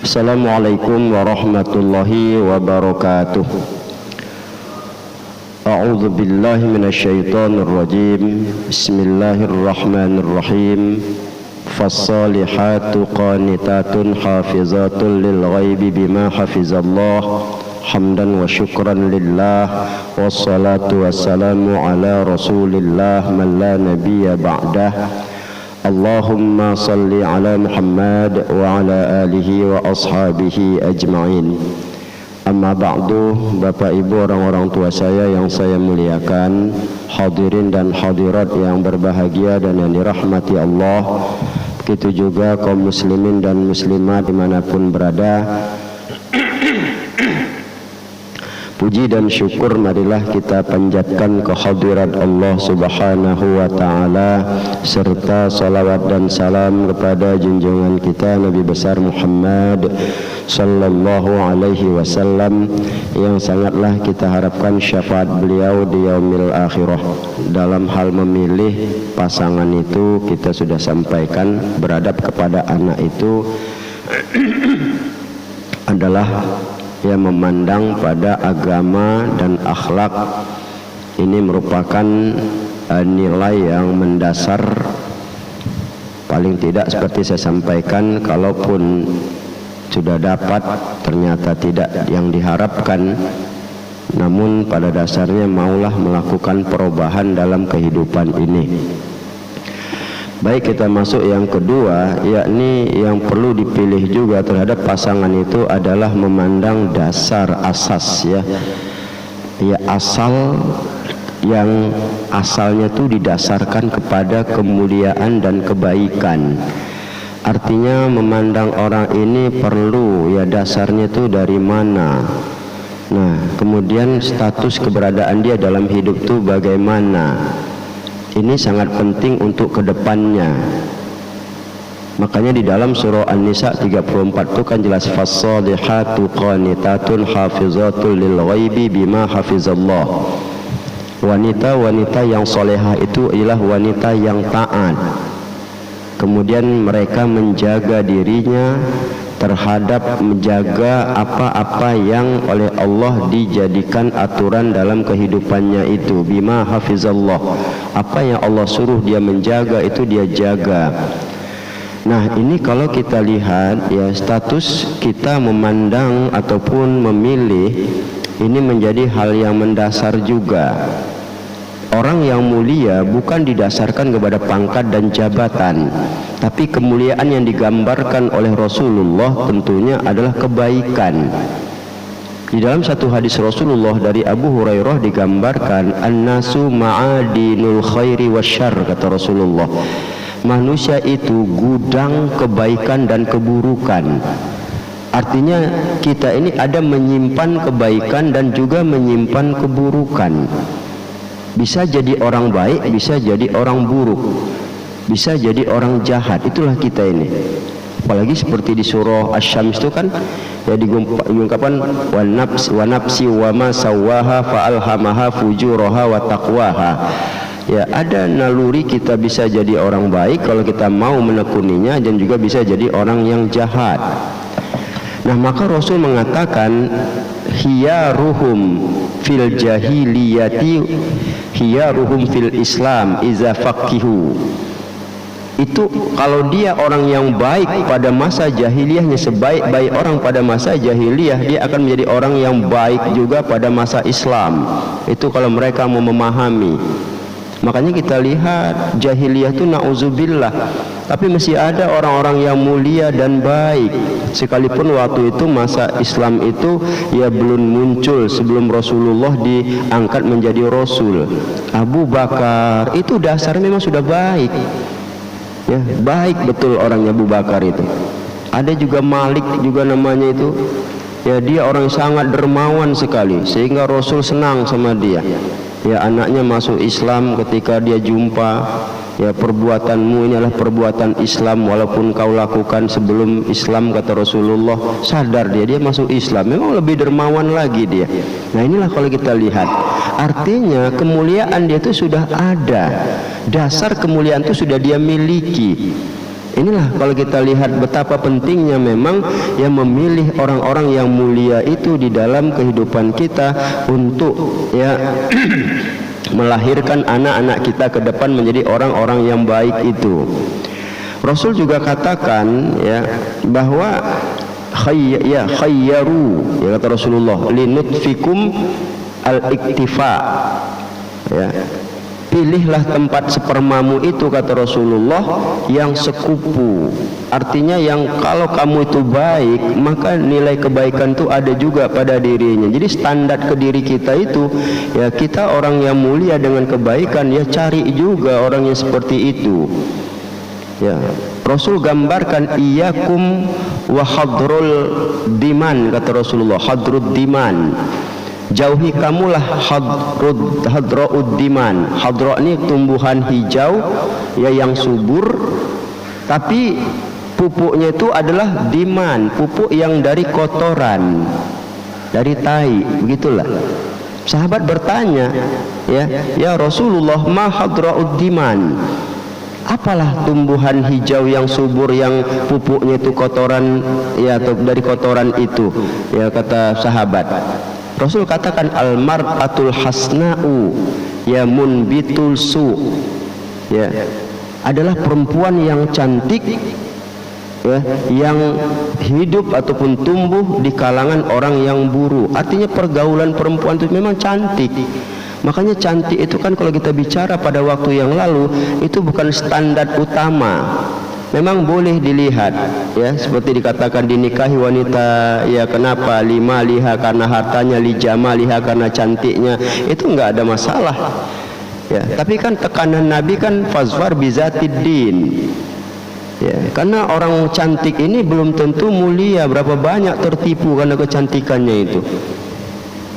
Assalamualaikum warahmatullahi wabarakatuh. A'udzu billahi minasyaitonir rajim. Bismillahirrahmanirrahim. Fassalihatu qanitatun hafizatun lil ghaibi bima hafizallah. Hamdan wa syukran lillah. Wassalatu wassalamu ala Rasulillah man la nabiyya ba'dah. Allahumma salli ala Muhammad wa ala alihi wa ashabihi ajma'in. Amma ba'du, Bapak Ibu, orang-orang tua saya yang saya muliakan, hadirin dan hadirat yang berbahagia dan yang dirahmati Allah, begitu juga kaum muslimin dan muslimat dimanapun berada. Puji dan syukur marilah kita panjatkan kehadirat Allah Subhanahu wa ta'ala, serta salawat dan salam kepada junjungan kita Nabi besar Muhammad sallallahu alaihi wasallam, yang sangatlah kita harapkan syafaat beliau di yaumil akhirah. Dalam hal memilih pasangan itu kita sudah sampaikan, beradab kepada anak itu adalah yang memandang pada agama dan akhlak. Ini merupakan nilai yang mendasar. Paling tidak seperti saya sampaikan, kalaupun sudah dapat ternyata tidak yang diharapkan, namun pada dasarnya maulah melakukan perubahan dalam kehidupan ini. Baik, kita masuk yang kedua, yakni yang perlu dipilih juga terhadap pasangan itu adalah memandang dasar asas, ya asal, yang asalnya itu didasarkan kepada kemuliaan dan kebaikan. Artinya memandang orang ini perlu, ya dasarnya itu dari mana. Nah, kemudian status keberadaan dia dalam hidup itu bagaimana. Ini sangat penting untuk kedepannya. Makanya di dalam surah An-Nisa 34 itu kan jelas, fassalihatu qanitatun hafizatul lil ghaibi bima hafizallah. Wanita-wanita yang solehah itu ialah wanita yang taat. Kemudian mereka menjaga dirinya terhadap menjaga apa-apa yang oleh Allah dijadikan aturan dalam kehidupannya itu. Bima hafizallah, apa yang Allah suruh dia menjaga itu dia jaga. Nah, ini kalau kita lihat, ya status kita memandang ataupun memilih ini menjadi hal yang mendasar juga. Orang yang mulia bukan didasarkan kepada pangkat dan jabatan, tapi kemuliaan yang digambarkan oleh Rasulullah tentunya adalah kebaikan. Di dalam satu hadis Rasulullah dari Abu Hurairah digambarkan, an-nasu ma'adinul khairi wasyarr, kata Rasulullah. Manusia itu gudang kebaikan dan keburukan. Artinya kita ini ada menyimpan kebaikan dan juga menyimpan keburukan. Bisa jadi orang baik, bisa jadi orang buruk, bisa jadi orang jahat. Itulah kita ini. Apalagi seperti di surah Asy-Syams itu kan ya diungkapkan wa nafsi wa ma sawwaha fa alhamaha fujuraha wa taqwaha. Ya, ada naluri kita bisa jadi orang baik kalau kita mau menekuninya, dan juga bisa jadi orang yang jahat. Nah, maka Rasul mengatakan hiyaruhum fil jahiliyati hiyaruhum fil Islam iza faqihu. Itu kalau dia orang yang baik pada masa jahiliyahnya, sebaik-baik orang pada masa jahiliyah, dia akan menjadi orang yang baik juga pada masa Islam. Itu kalau mereka mau memahami. Makanya kita lihat jahiliyah itu na'udzubillah, tapi masih ada orang-orang yang mulia dan baik, sekalipun waktu itu masa Islam itu ya belum muncul, sebelum Rasulullah diangkat menjadi Rasul. Abu Bakar itu dasarnya memang sudah baik, ya baik betul orangnya Abu Bakar itu. Ada juga Malik juga namanya itu. Ya, dia orang yang sangat dermawan sekali sehingga Rasul senang sama dia. Ya, anaknya masuk Islam ketika dia jumpa. Ya, perbuatanmu ini adalah perbuatan Islam walaupun kau lakukan sebelum Islam, kata Rasulullah. Sadar dia masuk Islam, memang lebih dermawan lagi dia. Nah, inilah kalau kita lihat, artinya kemuliaan dia itu sudah ada, dasar kemuliaan itu sudah dia miliki. Inilah kalau kita lihat betapa pentingnya memang yang memilih orang-orang yang mulia itu di dalam kehidupan kita untuk ya melahirkan anak-anak kita ke depan menjadi orang-orang yang baik itu. Rasul juga katakan ya bahwa khayyaru, ya kata Rasulullah, linutfikum al-iktifa, ya, pilihlah tempat spermamu itu, kata Rasulullah, yang sekupu. Artinya yang kalau kamu itu baik, maka nilai kebaikan itu ada juga pada dirinya. Jadi standar ke diri kita itu, ya kita orang yang mulia dengan kebaikan, ya cari juga orang yang seperti itu. Ya, Rasul gambarkan iyyakum wa hadrul diman, kata Rasulullah, hadrud diman. Jauhi kamulah hadra'ud diman. Hadra' ini tumbuhan hijau ya yang subur, tapi pupuknya itu adalah diman, pupuk yang dari kotoran, dari tai, begitulah. Sahabat bertanya, ya Rasulullah, ma hadra'ud diman? Apalah tumbuhan hijau yang subur yang pupuknya itu kotoran, ya atau dari kotoran itu? Ya, kata sahabat. Rasul katakan al-mar'atul hasna'u ya munbitul su, ya adalah perempuan yang cantik, ya, yang hidup ataupun tumbuh di kalangan orang yang buruk. Artinya pergaulan perempuan itu memang cantik. Makanya cantik itu kan kalau kita bicara pada waktu yang lalu itu bukan standar utama. Memang boleh dilihat, ya, seperti dikatakan dinikahi wanita, ya kenapa? Lima liha karena hartanya, lijama liha karena cantiknya, itu enggak ada masalah. Ya, tapi kan tekanan Nabi kan fazfar bizatiddin. Ya, karena orang cantik ini belum tentu mulia, berapa banyak tertipu karena kecantikannya itu.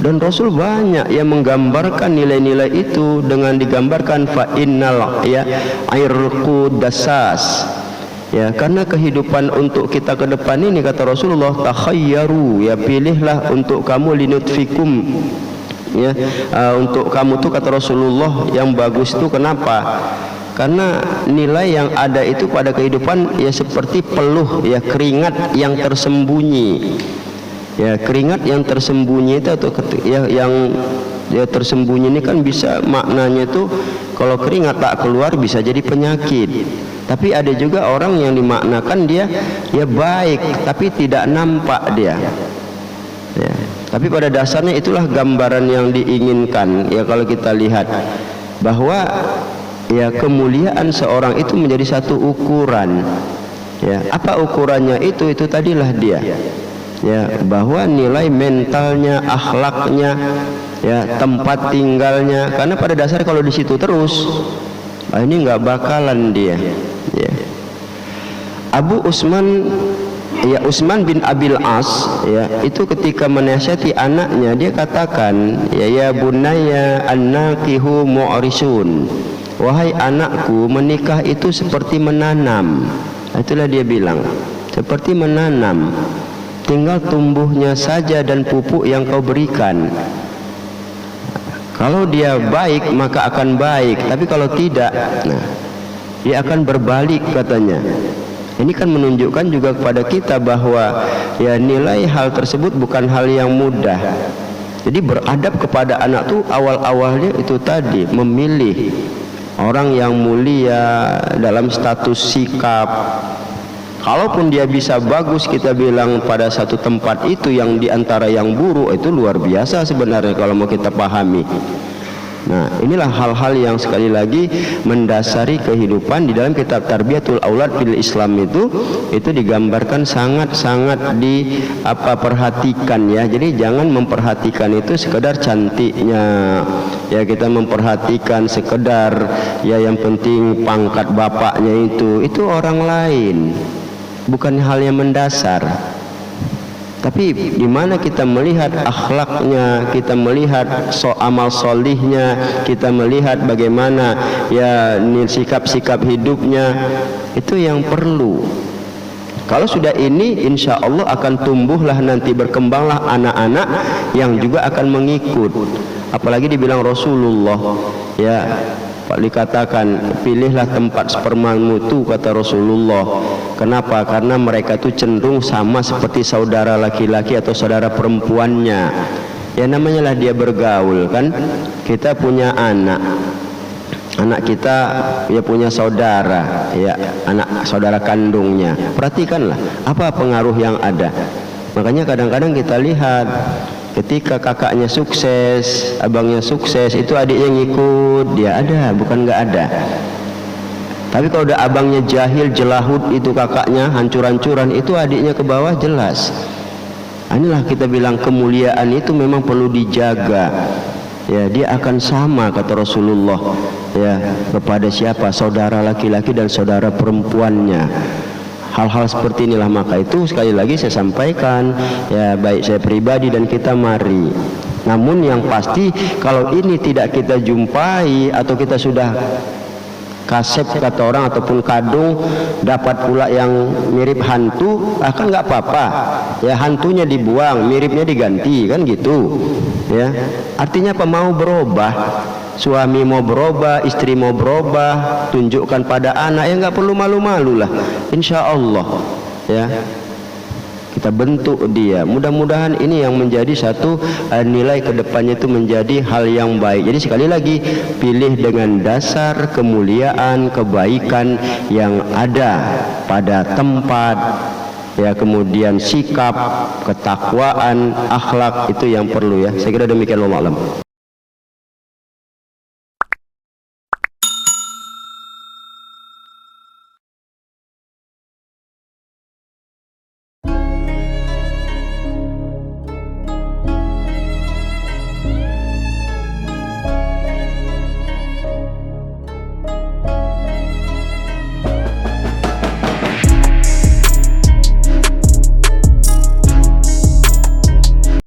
Dan Rasul banyak yang menggambarkan nilai-nilai itu dengan digambarkan fa innal ya irqu dasas. Ya, karena kehidupan untuk kita ke depan ini, kata Rasulullah, takhayyaru, ya pilihlah untuk kamu linutfikum, ya untuk kamu tuh, kata Rasulullah, yang bagus itu. Kenapa? Karena nilai yang ada itu pada kehidupan ya seperti peluh, ya keringat yang tersembunyi. Ya, keringat yang tersembunyi itu atau yang ya tersembunyi ini kan bisa maknanya itu kalau keringat tak keluar bisa jadi penyakit. Tapi ada juga orang yang dimaknakan dia ya baik tapi tidak nampak dia. Ya, tapi pada dasarnya itulah gambaran yang diinginkan. Ya, kalau kita lihat bahwa ya kemuliaan seorang itu menjadi satu ukuran. Ya, apa ukurannya itu? Itu tadilah dia. Ya, bahwa nilai mentalnya, akhlaknya, ya tempat tinggalnya. Karena pada dasarnya kalau di situ terus, ini nggak bakalan dia. Ya. Abu Utsman, ya Utsman bin Abil As, ya itu ketika menasihati anaknya dia katakan, ya bunayya annakihu mu'risun, wahai anakku, menikah itu seperti menanam. Itulah dia bilang, seperti menanam, tinggal tumbuhnya saja dan pupuk yang kau berikan. Kalau dia baik maka akan baik, tapi kalau tidak, nah dia akan berbalik, katanya. Ini kan menunjukkan juga kepada kita bahwa ya nilai hal tersebut bukan hal yang mudah. Jadi beradab kepada anak tuh awal-awalnya itu tadi memilih orang yang mulia dalam status sikap. Kalaupun dia bisa bagus kita bilang pada satu tempat itu yang diantara yang buruk, itu luar biasa sebenarnya kalau mau kita pahami. Nah, inilah hal-hal yang sekali lagi mendasari kehidupan di dalam kitab Tarbiyatul Aulad fil Islam itu digambarkan sangat-sangat perhatikan, ya. Jadi jangan memperhatikan itu sekedar cantiknya, ya kita memperhatikan sekedar ya yang penting pangkat bapaknya itu orang lain. bukan hal yang mendasar. Tapi di mana kita melihat akhlaknya, kita melihat amal solihnya, kita melihat bagaimana ya sikap-sikap hidupnya, itu yang perlu. Kalau sudah ini, insya Allah akan tumbuhlah nanti, berkembanglah anak-anak yang juga akan mengikut. Apalagi dibilang Rasulullah, ya dikatakan pilihlah tempat spermamu itu, kata Rasulullah. Kenapa? Karena mereka itu cenderung sama seperti saudara laki-laki atau saudara perempuannya. Ya namanya lah dia bergaul kan. Kita punya anak kita ya punya saudara, ya anak saudara kandungnya. Perhatikanlah apa pengaruh yang ada. Makanya kadang-kadang kita lihat ketika kakaknya sukses, abangnya sukses, itu adiknya ngikut, dia ada, bukan nggak ada. Tapi kalau udah abangnya jahil, jelahut, itu kakaknya hancur-hancuran, itu adiknya ke bawah jelas. Inilah kita bilang kemuliaan itu memang perlu dijaga. Ya, dia akan sama kata Rasulullah ya kepada siapa? Saudara laki-laki dan saudara perempuannya. Hal-hal seperti inilah, maka itu sekali lagi saya sampaikan ya, baik saya pribadi dan kita mari. Namun yang pasti kalau ini tidak kita jumpai atau kita sudah kasep kata orang ataupun kadung dapat pula yang mirip hantu, akan nggak apa-apa ya, hantunya dibuang, miripnya diganti kan gitu ya. Artinya apa? Mau berubah, suami mau berubah, istri mau berubah, tunjukkan pada anak, ya nggak perlu malu-malu lah, insya Allah ya kita bentuk dia. Mudah-mudahan ini yang menjadi satu nilai kedepannya itu menjadi hal yang baik. Jadi sekali lagi, pilih dengan dasar kemuliaan, kebaikan yang ada pada tempat ya, kemudian sikap, ketakwaan, akhlak, itu yang perlu ya. Saya kira demikian, wallahu a'lam.